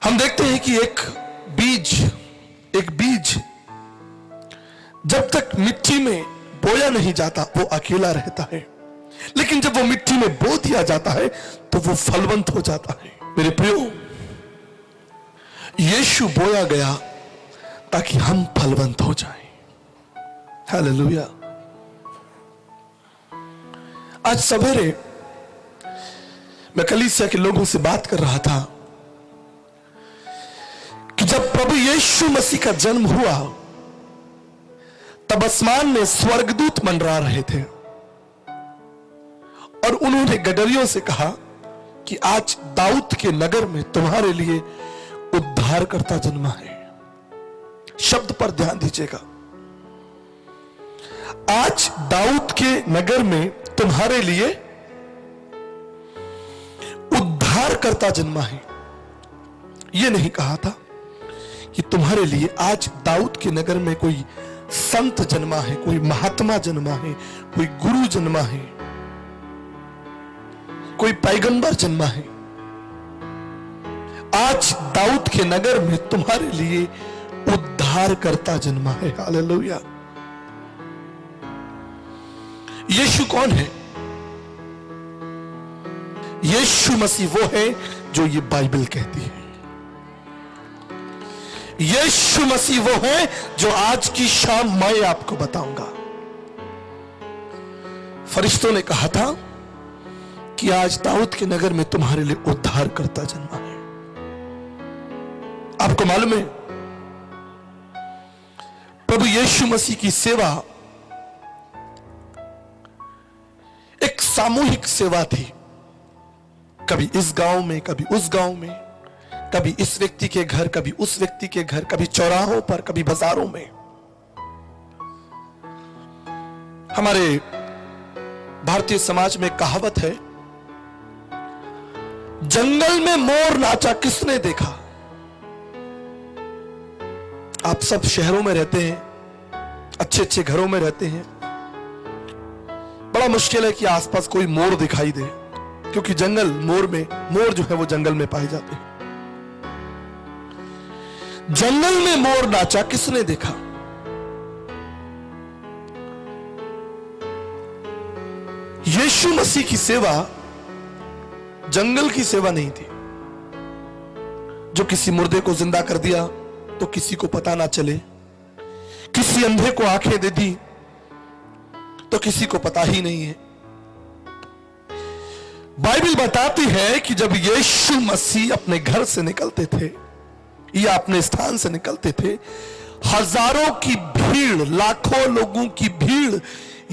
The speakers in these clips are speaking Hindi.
हम देखते हैं कि एक बीज जब तक मिट्टी में बोया नहीं जाता वो अकेला रहता है, लेकिन जब वो मिट्टी में बो दिया जाता है तो वो फलवंत हो जाता है। मेरे प्रियो, यीशु बोया गया ताकि हम फलवंत हो जाएं। हालेलुया। आज सवेरे मैं कलीसिया के लोगों से बात कर रहा था कि जब प्रभु यीशु मसीह का जन्म हुआ तब आसमान में स्वर्गदूत मंडरा रहे थे और उन्होंने गडरियों से कहा कि आज दाऊद के नगर में तुम्हारे लिए उद्धारकर्ता जन्मा है। शब्द पर ध्यान दीजिएगा, आज दाऊद के नगर में तुम्हारे लिए उद्धारकर्ता जन्मा है। यह नहीं कहा था कि तुम्हारे लिए आज दाऊद के नगर में कोई संत जन्मा है, कोई महात्मा जन्मा है, कोई गुरु जन्मा है, कोई पैगंबर जन्मा है। आज दाऊद के नगर में तुम्हारे लिए उद्धारकर्ता जन्मा है। हालेलुया। यीशु कौन है? यीशु मसीह वो है जो ये बाइबल कहती है। यीशु मसीह वो है जो आज की शाम मैं आपको बताऊंगा। फरिश्तों ने कहा था कि आज दाऊद के नगर में तुम्हारे लिए उद्धारकर्ता जन्मा है। आपको मालूम है, प्रभु यीशु मसीह की सेवा एक सामूहिक सेवा थी। कभी इस गांव में, कभी उस गांव में, कभी इस व्यक्ति के घर, कभी उस व्यक्ति के घर, कभी चौराहों पर, कभी बाजारों में। हमारे भारतीय समाज में कहावत है, जंगल में मोर नाचा किसने देखा। आप सब शहरों में रहते हैं, अच्छे अच्छे घरों में रहते हैं, बड़ा मुश्किल है कि आसपास कोई मोर दिखाई दे, क्योंकि जंगल मोर जो है वो जंगल में पाए जाते हैं। जंगल में मोर नाचा किसने देखा। यीशु मसीह की सेवा जंगल की सेवा नहीं थी, जो किसी मुर्दे को जिंदा कर दिया तो किसी को पता ना चले, किसी अंधे को आंखें दे दी तो किसी को पता ही नहीं है। बाइबल बताती है कि जब यीशु मसीह अपने घर से निकलते थे या अपने स्थान से निकलते थे, हजारों की भीड़, लाखों लोगों की भीड़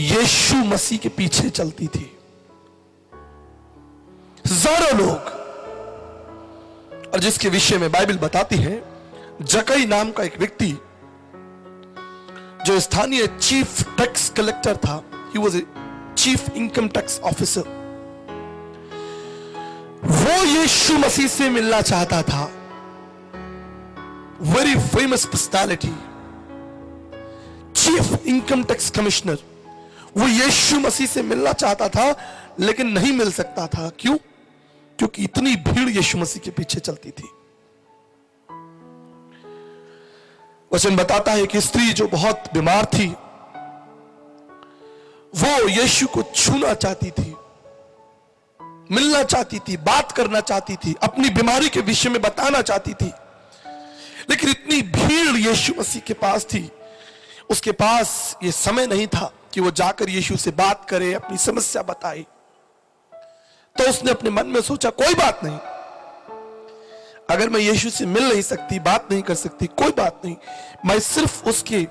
यीशु मसीह के पीछे चलती थी। हजारों लोग। और जिसके विषय में बाइबल बताती है, जकई नाम का एक व्यक्ति जो स्थानीय चीफ टैक्स कलेक्टर था, he was a chief income tax officer, वो यीशु मसीह से मिलना चाहता था। Very famous personality, chief income tax commissioner, वो यीशु मसीह से मिलना चाहता था लेकिन नहीं मिल सकता था। क्यों? क्योंकि इतनी भीड़ यीशु मसीह के पीछे चलती थी। वचन बताता है कि स्त्री जो बहुत बीमार थी, वो यीशु को छूना चाहती थी, मिलना चाहती थी, बात करना चाहती थी, अपनी बीमारी के विषय में बताना चाहती थी, लेकिन इतनी भीड़ यीशु मसीह के पास थी, उसके पास ये समय नहीं था कि वो जाकर यीशु से बात करे, अपनी समस्या बताए। तो उसने अपने मन में सोचा, कोई बात नहीं, अगर मैं यीशु से मिल नहीं सकती, बात नहीं कर सकती, कोई बात नहीं, मैं सिर्फ उसके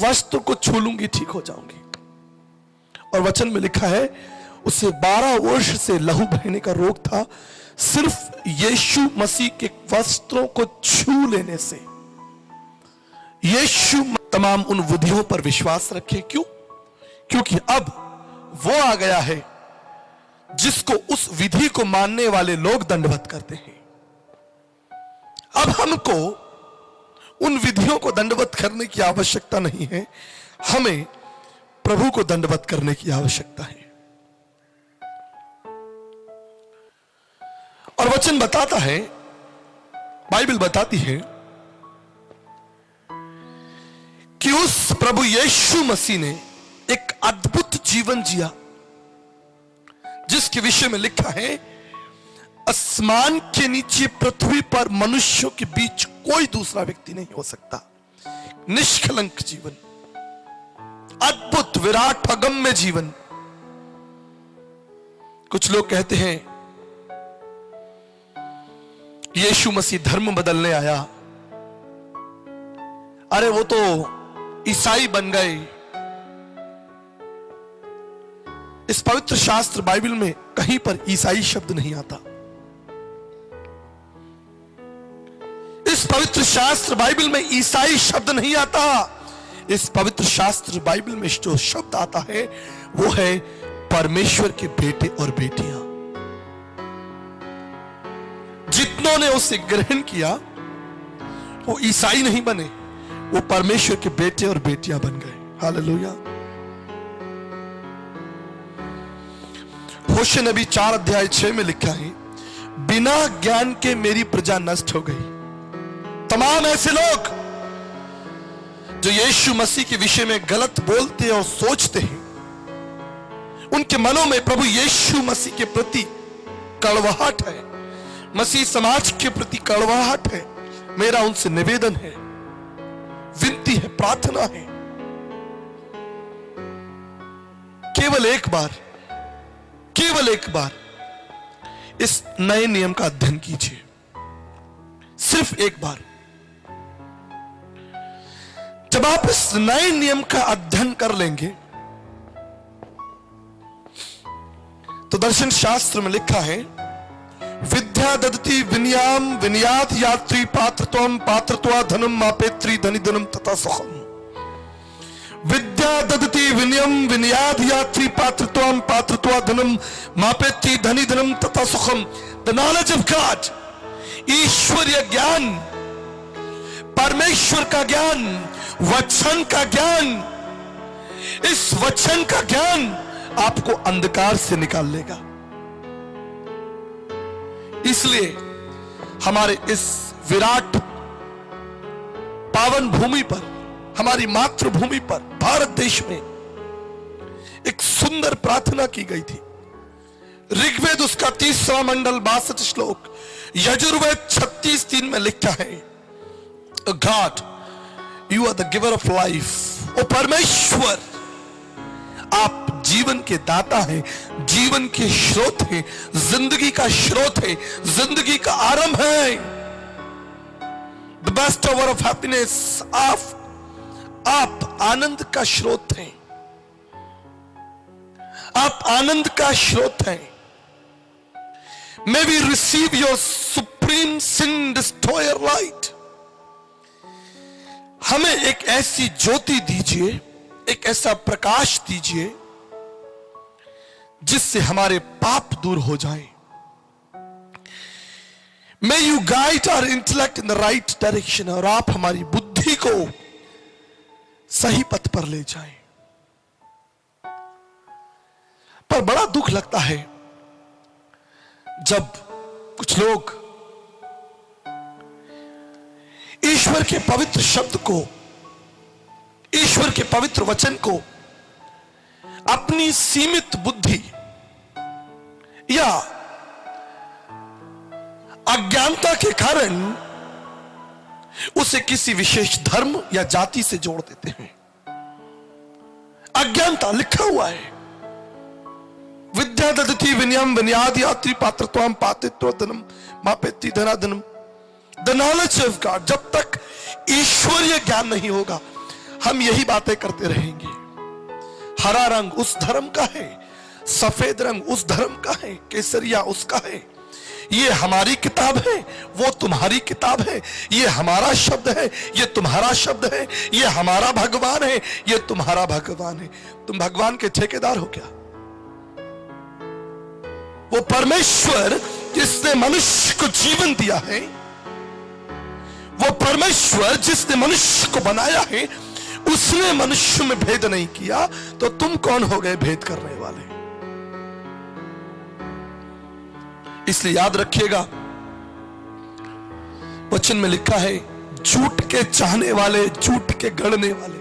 वस्त्र को छू लूंगी, ठीक हो जाऊंगी। और वचन में लिखा है, उसे 12 वर्ष से लहू बहने का रोग था। सिर्फ यीशु मसीह के वस्त्रों को छू लेने से यीशु तमाम उन विधियों पर विश्वास रखे। क्यों? क्योंकि अब वो आ गया है जिसको उस विधि को मानने वाले लोग दंडवत करते हैं। अब हमको उन विधियों को दंडवत करने की आवश्यकता नहीं है, हमें प्रभु को दंडवत करने की आवश्यकता है। और वचन बताता है, बाइबल बताती है कि उस प्रभु यीशु मसीह ने एक अद्भुत जीवन जिया, जिसके विषय में लिखा है, आसमान के नीचे पृथ्वी पर मनुष्यों के बीच कोई दूसरा व्यक्ति नहीं हो सकता। निष्कलंक जीवन, अद्भुत विराट अगम्य जीवन। कुछ लोग कहते हैं यीशु मसीह धर्म बदलने आया, अरे वो तो ईसाई बन गए। इस पवित्र शास्त्र बाइबल में कहीं पर ईसाई शब्द नहीं आता। इस पवित्र शास्त्र बाइबल में ईसाई शब्द नहीं आता। इस पवित्र शास्त्र बाइबल में जो शब्द आता है वो है परमेश्वर के बेटे और बेटियां। जितनों ने उसे ग्रहण किया वो ईसाई नहीं बने, वो परमेश्वर के बेटे और बेटियां बन गए। हालेलुया। होशे नबी 4:6 में लिखा है, बिना ज्ञान के मेरी प्रजा नष्ट हो गई। तमाम ऐसे लोग जो यीशु मसीह के विषय में गलत बोलते और सोचते हैं, उनके मनों में प्रभु यीशु मसीह के प्रति कड़वाहट है, मसीह समाज के प्रति कड़वाहट है। मेरा उनसे निवेदन है, विनती है, प्रार्थना है, केवल एक बार इस नए नियम का अध्ययन कीजिए। सिर्फ एक बार। जब आप इस नए नियम का अध्ययन कर लेंगे तो दर्शन शास्त्र में लिखा है, विद्या ददति विनयाम विनयात यात्री पात्रत्वम पात्रत्वा धनम मापेत्री धनि धनम तथा सुखम। विद्या ददति विनयम विनयात यात्री पात्रत्वम पात्रत्वा धनम मापेत्री धनि धनम तथा सुखम। द नॉलेज ऑफ गॉड, ईश्वरीय ज्ञान, परमेश्वर का ज्ञान, वचन का ज्ञान। इस वचन का ज्ञान आपको अंधकार से निकाल लेगा। इसलिए हमारे इस विराट पावन भूमि पर, हमारी मातृभूमि पर, भारत देश में एक सुंदर प्रार्थना की गई थी। ऋग्वेद उसका 3 मंडल 62 श्लोक, यजुर्वेद 36:3 में लिखा है, God you are the giver of life. ओ परमेश्वर, आप जीवन के दाता हैं, जीवन के स्रोत हैं, जिंदगी का स्रोत है, जिंदगी का आरंभ है। The best over of happiness, आप आनंद का स्रोत हैं, आप आनंद का स्रोत हैं। May we receive your supreme sin destroyer light. हमें एक ऐसी ज्योति दीजिए, एक ऐसा प्रकाश दीजिए जिससे हमारे पाप दूर हो जाएं। May you guide our intellect in the right direction, और आप हमारी बुद्धि को सही पथ पर ले जाएं। पर बड़ा दुख लगता है जब कुछ लोग ईश्वर के पवित्र शब्द को, ईश्वर के पवित्र वचन को अपनी सीमित बुद्धि या अज्ञानता के कारण उसे किसी विशेष धर्म या जाति से जोड़ देते हैं। अज्ञानता लिखा हुआ है, विद्या ददति विनयम विनयाद यात्री पात्रत्वम पातित्व धनम मापेति धनाधनम। द नॉलेज ऑफ गॉड, जब तक ईश्वरीय ज्ञान नहीं होगा हम यही बातें करते रहेंगे। हरा रंग उस धर्म का है, सफेद रंग उस धर्म का है, केसरिया उसका है। ये हमारी किताब है, वो तुम्हारी किताब है। ये हमारा शब्द है, ये तुम्हारा शब्द है। ये हमारा भगवान है, ये तुम्हारा भगवान है। तुम भगवान के ठेकेदार हो क्या? वो परमेश्वर जिसने मनुष्य को जीवन दिया है, वो परमेश्वर जिसने मनुष्य को बनाया है, उसने मनुष्य में भेद नहीं किया, तो तुम कौन हो गए भेद करने वाले? इसलिए याद रखिएगा, वचन में लिखा है, झूठ के चाहने वाले, झूठ के गढ़ने वाले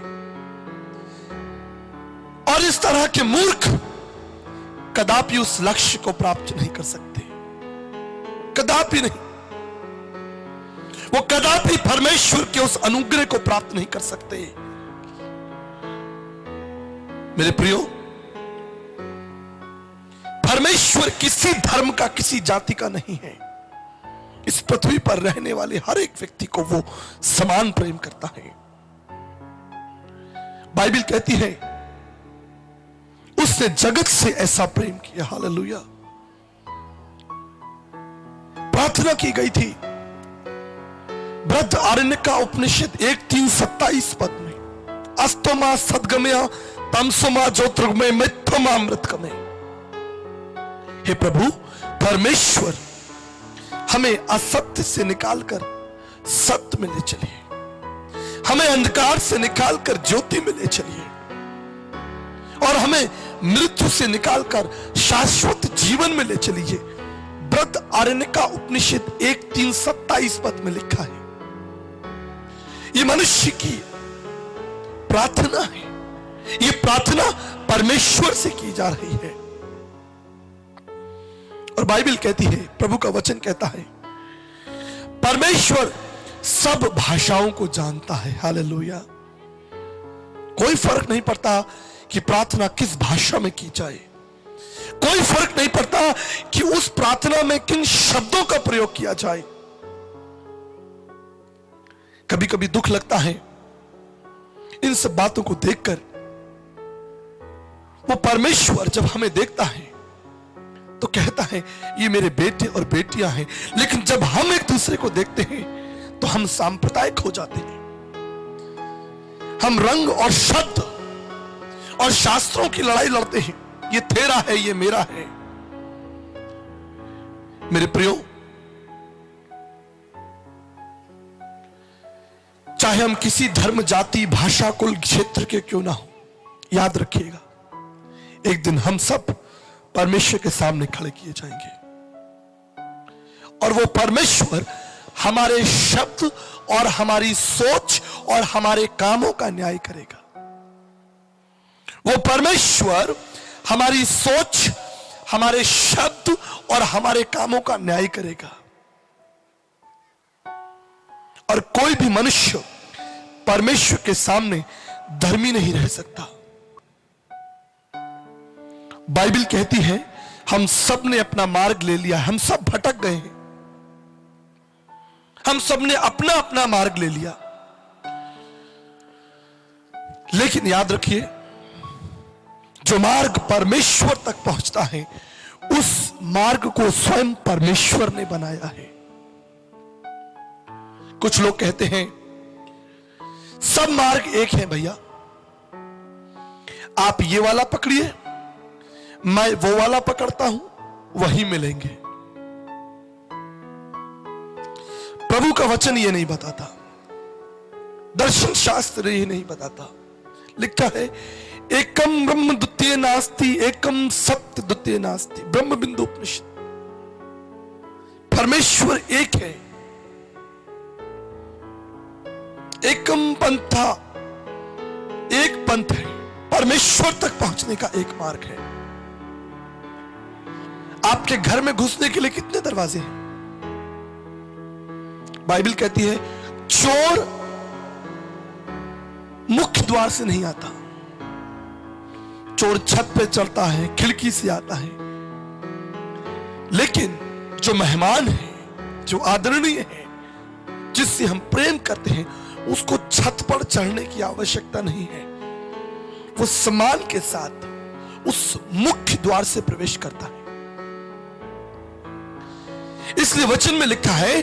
और इस तरह के मूर्ख कदापि उस लक्ष्य को प्राप्त नहीं कर सकते, कदापि नहीं। वो कदापि परमेश्वर के उस अनुग्रह को प्राप्त नहीं कर सकते। मेरे प्रियो, परमेश्वर किसी धर्म का, किसी जाति का नहीं है। इस पृथ्वी पर रहने वाले हर एक व्यक्ति को वो समान प्रेम करता है। बाइबल कहती है उसने जगत से ऐसा प्रेम किया। हालेलुया। प्रार्थना की गई थी बृहदारण्यक का उपनिषद 1:3-27 पद में, अस्तमा सद्गमया तमसोमा ज्योतिर्गमय मिथ्यमा अमृतगमय। हे प्रभु, परमेश्वर हमें असत्य से निकालकर सत्य में ले चलिए, हमें अंधकार से निकालकर ज्योति में ले चलिए और हमें मृत्यु से निकालकर शाश्वत जीवन में ले चलिए। बृहदारण्यक का उपनिषद 1:3-27 पद में लिखा है। ये मनुष्य की प्रार्थना है, ये प्रार्थना परमेश्वर से की जा रही है। और बाइबल कहती है, प्रभु का वचन कहता है, परमेश्वर सब भाषाओं को जानता है। हालेलुया। कोई फर्क नहीं पड़ता कि प्रार्थना किस भाषा में की जाए, कोई फर्क नहीं पड़ता कि उस प्रार्थना में किन शब्दों का प्रयोग किया जाए। कभी कभी दुख लगता है इन सब बातों को देखकर। वो परमेश्वर जब हमें देखता है तो कहता है ये मेरे बेटे और बेटियां हैं, लेकिन जब हम एक दूसरे को देखते हैं तो हम सांप्रदायिक हो जाते हैं। हम रंग और शब्द और शास्त्रों की लड़ाई लड़ते हैं, ये तेरा है, ये मेरा है। मेरे प्रियो, चाहे हम किसी धर्म, जाति, भाषा, कुल, क्षेत्र के क्यों ना हो, याद रखिएगा एक दिन हम सब परमेश्वर के सामने खड़े किए जाएंगे और वो परमेश्वर हमारे शब्द और हमारी सोच और हमारे कामों का न्याय करेगा। वो परमेश्वर हमारी सोच, हमारे शब्द और हमारे कामों का न्याय करेगा। और कोई भी मनुष्य परमेश्वर के सामने धर्मी नहीं रह सकता। बाइबल कहती है हम सब ने अपना मार्ग ले लिया, हम सब भटक गए हैं, हम सब ने अपना अपना मार्ग ले लिया। लेकिन याद रखिए, जो मार्ग परमेश्वर तक पहुंचता है उस मार्ग को स्वयं परमेश्वर ने बनाया है। कुछ लोग कहते हैं सब मार्ग एक है भैया, आप ये वाला पकड़िए, मैं वो वाला पकड़ता हूं, वही मिलेंगे। प्रभु का वचन ये नहीं बताता, दर्शन शास्त्र ये नहीं बताता। लिखा है एकम ब्रह्म द्वितीय नास्ति, एकम सत्य द्वितीय नास्ति, ब्रह्म बिंदु उपनिषद। परमेश्वर एक है, एकम पंथा, एक पंथ है, परमेश्वर तक पहुंचने का एक मार्ग है। आपके घर में घुसने के लिए कितने दरवाजे हैं? बाइबल कहती है चोर मुख्य द्वार से नहीं आता, चोर छत पे चढ़ता है, खिड़की से आता है। लेकिन जो मेहमान है, जो आदरणीय है, जिससे हम प्रेम करते हैं, उसको छत पर चढ़ने की आवश्यकता नहीं है। वो सम्मान के साथ उस मुख्य द्वार से प्रवेश करता है। इसलिए वचन में लिखा है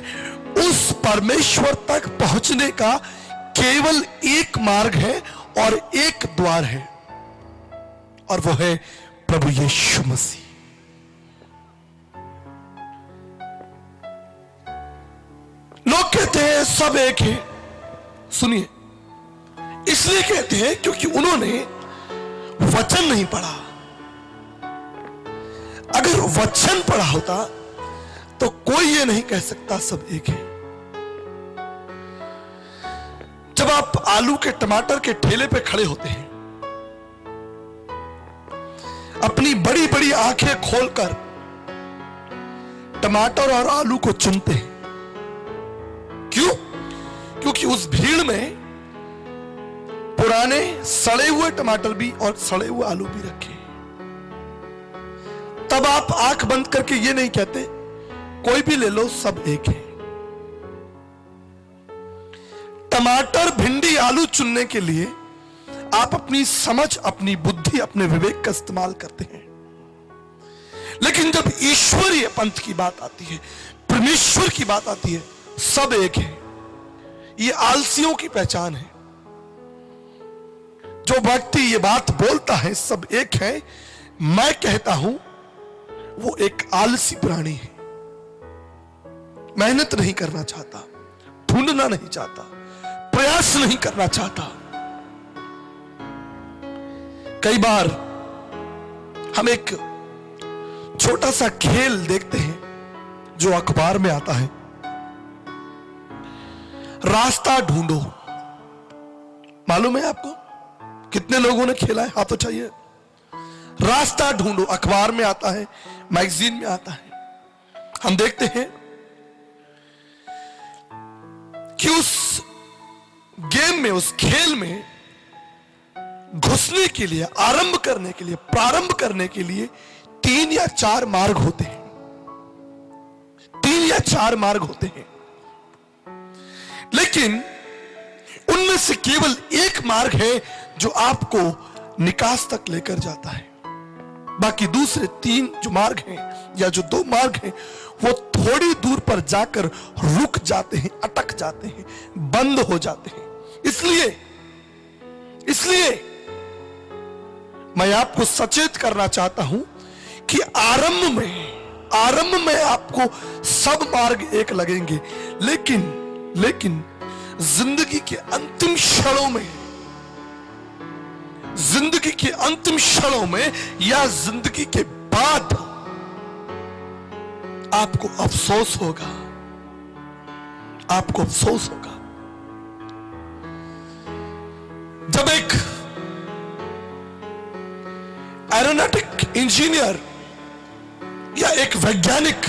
उस परमेश्वर तक पहुंचने का केवल एक मार्ग है और एक द्वार है, और वो है प्रभु यीशु मसीह। लोग कहते हैं सब एक है। सुनिए, इसलिए कहते हैं क्योंकि उन्होंने वचन नहीं पढ़ा। अगर वचन पढ़ा होता तो कोई ये नहीं कह सकता सब एक है। आलू के टमाटर के ठेले पे खड़े होते हैं, अपनी बड़ी बड़ी आंखें खोलकर टमाटर और आलू को चुनते हैं। क्यों? क्योंकि उस भीड़ में पुराने सड़े हुए टमाटर भी और सड़े हुए आलू भी रखे। तब आप आंख बंद करके ये नहीं कहते कोई भी ले लो, सब एक है। टमाटर, भिंडी, आलू चुनने के लिए आप अपनी समझ, अपनी बुद्धि, अपने विवेक का इस्तेमाल करते हैं। लेकिन जब ईश्वरीय पंथ की बात आती है, परमेश्वर की बात आती है, सब एक है। ये आलसियों की पहचान है। जो व्यक्ति ये बात बोलता है सब एक है, मैं कहता हूं वो एक आलसी प्राणी है। मेहनत नहीं करना चाहता, ढूंढना नहीं चाहता, प्रयास नहीं करना चाहता। कई बार हम एक छोटा सा खेल देखते हैं जो अखबार में आता है, रास्ता ढूंढो। मालूम है आपको कितने लोगों ने खेला है? हाथ उठाइए। रास्ता ढूंढो अखबार में आता है, मैगजीन में आता है। हम देखते हैं कि उस गेम में, उस खेल में घुसने के लिए, आरंभ करने के लिए, प्रारंभ करने के लिए 3 या 4 मार्ग होते हैं। 3 या 4 मार्ग होते हैं, लेकिन उनमें से केवल एक मार्ग है जो आपको निकास तक लेकर जाता है। बाकी दूसरे 3 जो मार्ग हैं या जो 2 मार्ग हैं वो थोड़ी दूर पर जाकर रुक जाते हैं, अटक जाते हैं, बंद हो जाते हैं। इसलिए मैं आपको सचेत करना चाहता हूं कि आरंभ में आपको सब मार्ग एक लगेंगे, लेकिन जिंदगी के अंतिम क्षणों में या जिंदगी के बाद आपको अफसोस होगा। जब एक एरोनॉटिक इंजीनियर या एक वैज्ञानिक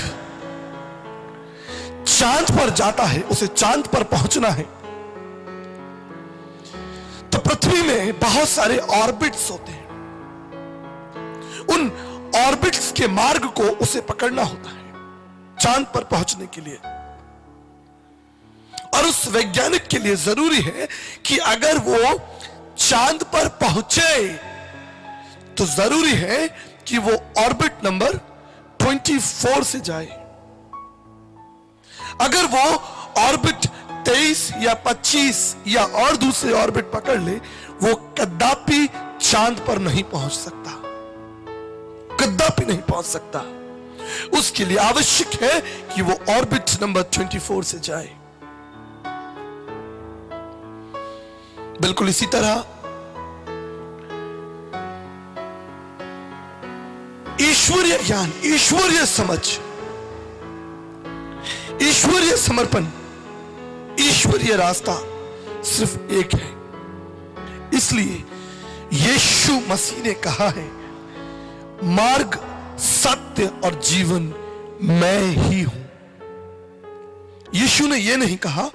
चांद पर जाता है, उसे चांद पर पहुंचना है, तो पृथ्वी में बहुत सारे ऑर्बिट्स होते हैं। उन ऑर्बिट्स के मार्ग को उसे पकड़ना होता है चांद पर पहुंचने के लिए। और उस वैज्ञानिक के लिए जरूरी है कि अगर वो चांद पर पहुंचे तो जरूरी है कि वो ऑर्बिट नंबर 24 से जाए। अगर वो ऑर्बिट 23 या 25 या और दूसरे ऑर्बिट पकड़ ले, वो कदापि चांद पर नहीं पहुंच सकता, कदापि नहीं पहुंच सकता। उसके लिए आवश्यक है कि वो ऑर्बिट नंबर 24 से जाए। बिल्कुल इसी तरह ईश्वरीय ज्ञान, ईश्वरीय समझ, ईश्वरीय समर्पण, ईश्वरीय रास्ता सिर्फ एक है। इसलिए यीशु मसीह ने कहा है, मार्ग, सत्य और जीवन मैं ही हूं। यीशु ने यह नहीं कहा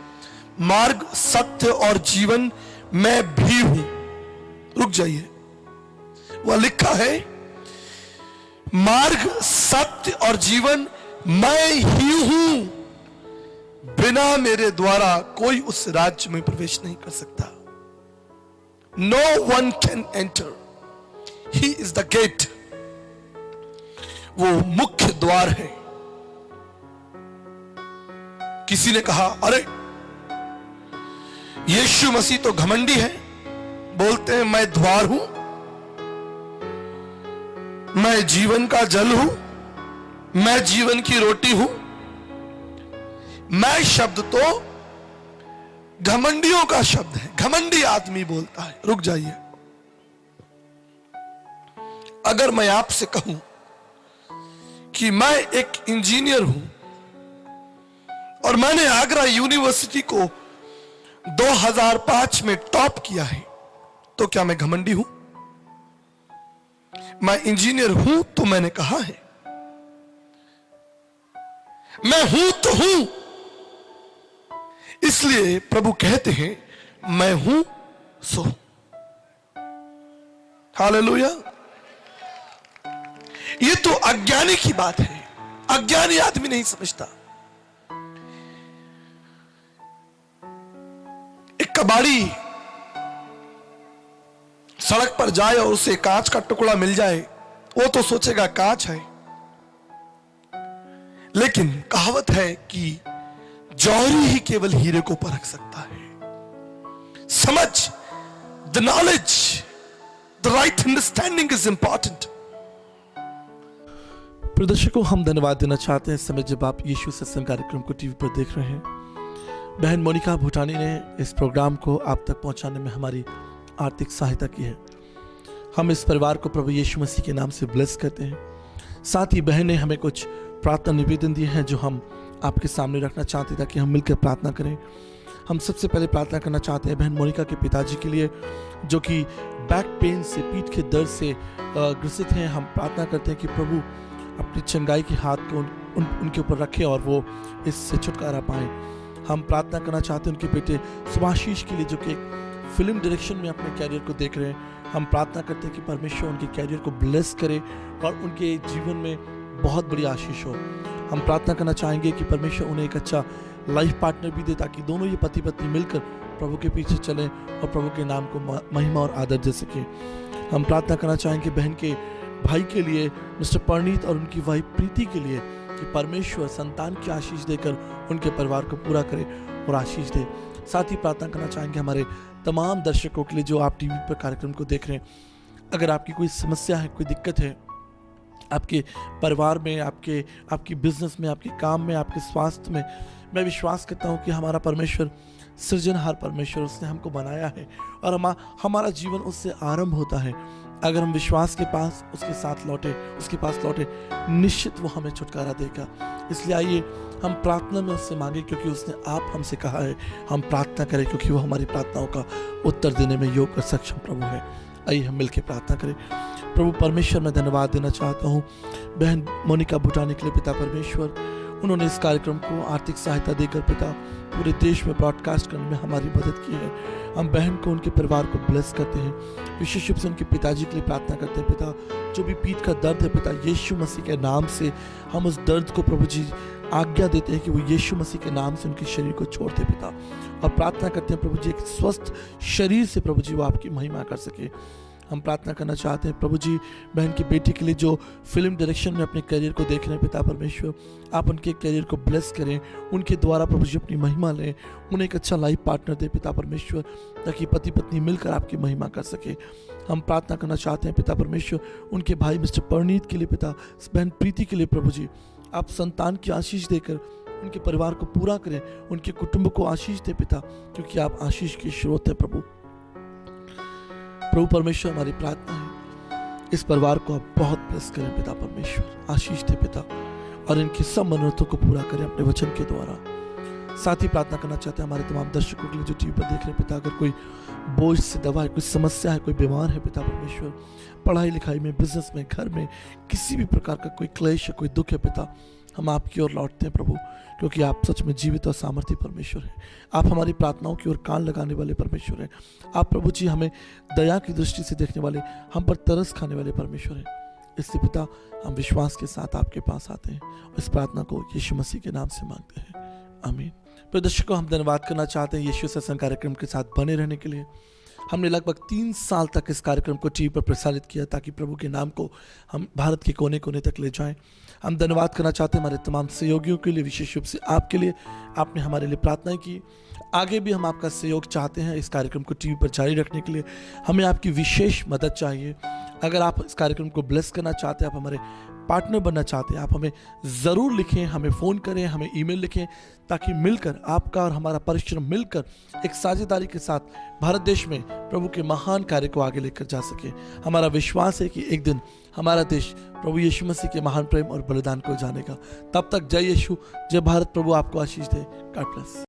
मार्ग, सत्य और जीवन मैं भी हूं। रुक जाइए, वह लिखा है मार्ग, सत्य और जीवन मैं ही हूं, बिना मेरे द्वारा कोई उस राज्य में प्रवेश नहीं कर सकता। No one can enter. He is the gate. वो मुख्य द्वार है। किसी ने कहा, अरे यीशु मसीह तो घमंडी है, बोलते हैं मैं द्वार हूं, मैं जीवन का जल हूं, मैं जीवन की रोटी हूं। मैं शब्द तो घमंडियों का शब्द है, घमंडी आदमी बोलता है। रुक जाइए, अगर मैं आपसे कहूं कि मैं एक इंजीनियर हूं और मैंने आगरा यूनिवर्सिटी को 2005 में टॉप किया है, तो क्या मैं घमंडी हूं? मैं इंजीनियर हूं तो मैंने कहा है, मैं हूं तो हूं। इसलिए प्रभु कहते हैं मैं हूं सो। हालेलुया। ये तो अज्ञानी की बात है, अज्ञानी आदमी नहीं समझता। एक कबाड़ी सड़क पर जाए और उसे कांच का टुकड़ा मिल जाए, वो तो सोचेगा कांच है। लेकिन कहावत है कि जौहरी ही केवल हीरे को परख सकता है। समझ, the knowledge, the right understanding is important. प्रदर्शकों, हम धन्यवाद देना चाहते हैं इस समय जब आप यीशु सत्संग कार्यक्रम को टीवी पर देख रहे हैं। बहन मोनिका भूटानी ने इस प्रोग्राम को आप तक पहुंचाने में हमारी आर्थिक सहायता की है। हम इस परिवार को प्रभु यीशु मसीह के नाम से ब्लेस करते हैं। साथ ही बहन ने हमें कुछ प्रार्थना निवेदन दिए हैं जो हम आपके सामने रखना चाहते हैं ताकि हम मिलकर प्रार्थना करें। हम सबसे पहले प्रार्थना करना चाहते हैं बहन मोनिका के पिताजी के लिए जो कि बैक पेन से, पीठ के दर्द से ग्रसित हैं। हम प्रार्थना करते हैं कि प्रभु अपनी चंगाई के हाथ को उनके ऊपर रखे और वो इससे छुटकारा पाएं। हम प्रार्थना करना चाहते हैं उनके बेटे सुभाशीष के लिए जो कि एक फिल्म डायरेक्शन में अपने कैरियर को देख रहे हैं। हम प्रार्थना करते हैं कि परमेश्वर उनके कैरियर को ब्लेस करे और उनके जीवन में बहुत बड़ी आशीष हो। हम प्रार्थना करना चाहेंगे कि परमेश्वर उन्हें एक अच्छा लाइफ पार्टनर भी दे ताकि दोनों ये पति पत्नी मिलकर प्रभु के पीछे चलें और प्रभु के नाम को महिमा और आदर दे सके। हम प्रार्थना करना चाहेंगे बहन के भाई के लिए मिस्टर परनीत और उनकी वाइफ प्रीति के लिए कि परमेश्वर संतान की आशीष देकर उनके परिवार को पूरा करे और आशीष दे। साथ ही प्रार्थना करना चाहेंगे हमारे तमाम दर्शकों के लिए जो आप टीवी पर कार्यक्रम को देख रहे हैं। अगर आपकी कोई समस्या है, कोई दिक्कत है आपके परिवार में, आपकी बिजनेस में, आपके काम में, आपके स्वास्थ्य में, मैं विश्वास करता हूँ कि हमारा परमेश्वर सृजनहार परमेश्वर, उसने हमको बनाया है और हमारा जीवन उससे आरंभ होता है। अगर हम विश्वास के पास उसके पास लौटे, निश्चित वो हमें छुटकारा देगा। इसलिए आइए हम प्रार्थना में उससे मांगे क्योंकि उसने आप हमसे कहा है हम प्रार्थना करें क्योंकि वो हमारी प्रार्थनाओं का उत्तर देने में योग्य और सक्षम प्रभु है। आइए हम मिलकर प्रार्थना करें। प्रभु परमेश्वर, मैं धन्यवाद देना चाहता हूँ बहन मोनिका भूटानी के लिए। पिता परमेश्वर, उन्होंने इस कार्यक्रम को आर्थिक सहायता देकर पिता पूरे देश में ब्रॉडकास्ट करने में हमारी मदद की है। हम बहन को, उनके परिवार को ब्लेस करते हैं। विशेष रूप से उनके पिताजी के लिए प्रार्थना करते हैं पिता, जो भी पीठ का दर्द है पिता, यीशु मसीह के नाम से हम उस दर्द को प्रभु जी आज्ञा देते हैं कि वो यीशु मसीह के नाम से उनके शरीर को छोड़ दे पिता, और प्रार्थना करते हैं प्रभु जी एक स्वस्थ शरीर से प्रभु जी वो आपकी महिमा कर सके। हम प्रार्थना करना चाहते हैं प्रभु जी बहन की बेटी के लिए जो फिल्म डायरेक्शन में अपने करियर को देख रहे हैं पिता परमेश्वर, आप उनके करियर को ब्लेस करें, उनके द्वारा प्रभु जी अपनी महिमा लें, उन्हें एक अच्छा लाइफ पार्टनर दे पिता परमेश्वर ताकि पति पत्नी मिलकर आपकी महिमा कर सके। हम प्रार्थना करना चाहते हैं पिता परमेश्वर उनके भाई मिस्टर परनीत के लिए पिता, बहन प्रीति के लिए प्रभु जी आप संतान की आशीष देकर उनके परिवार को पूरा करें, उनके कुटुंब को आशीष दे पिता, क्योंकि आप आशीष के स्रोत हैं प्रभु परमेश्वर। हमारी प्रार्थना है इस परिवार को आप बहुत ब्लेस करें पिता परमेश्वर, आशीष दे पिता, और इनके सब मनोरथों को पूरा करें अपने वचन के द्वारा। साथ ही प्रार्थना करना चाहते हैं हमारे तमाम दर्शकों के लिए जो टीवी पर देख रहे हैं पिता, अगर कोई बोझ से दबा है, कोई समस्या है, कोई बीमार है पिता परमेश्वर, पढ़ाई लिखाई में, बिजनेस में, घर में किसी भी प्रकार का कोई क्लेश है, कोई दुख है पिता, हम आपकी ओर लौटते हैं प्रभु, क्योंकि आप सच में जीवित और सामर्थ्य परमेश्वर हैं। आप हमारी प्रार्थनाओं की ओर कान लगाने वाले परमेश्वर हैं। आप प्रभु जी हमें दया की दृष्टि से देखने वाले, हम पर तरस खाने वाले परमेश्वर हैं। इसलिए पिता हम विश्वास के साथ आपके पास आते हैं और इस प्रार्थना को यीशु मसीह के नाम से मांगते हैं, आमीन। तो दर्शकों, हम धन्यवाद करना चाहते हैं यीशु सत्संग कार्यक्रम के साथ बने रहने के लिए। हमने लगभग 3 साल तक इस कार्यक्रम को टीवी पर प्रसारित किया ताकि प्रभु के नाम को हम भारत के कोने कोने तक ले जाएं। हम धन्यवाद करना चाहते हैं हमारे तमाम सहयोगियों के लिए, विशेष रूप से आपके लिए, आपने हमारे लिए प्रार्थनाएं की। आगे भी हम आपका सहयोग चाहते हैं इस कार्यक्रम को टीवी पर जारी रखने के लिए। हमें आपकी विशेष मदद चाहिए। अगर आप इस कार्यक्रम को ब्लेस करना चाहते हैं, आप हमारे पार्टनर बनना चाहते हैं, आप हमें ज़रूर लिखें, हमें फ़ोन करें, हमें ईमेल लिखें, ताकि मिलकर आपका और हमारा परिश्रम मिलकर एक साझेदारी के साथ भारत देश में प्रभु के महान कार्य को आगे लेकर जा सके। हमारा विश्वास है कि एक दिन हमारा देश प्रभु यीशु मसीह के महान प्रेम और बलिदान को जानेगा। तब तक जय यीशु, जय भारत। प्रभु आपको आशीष दे। God bless.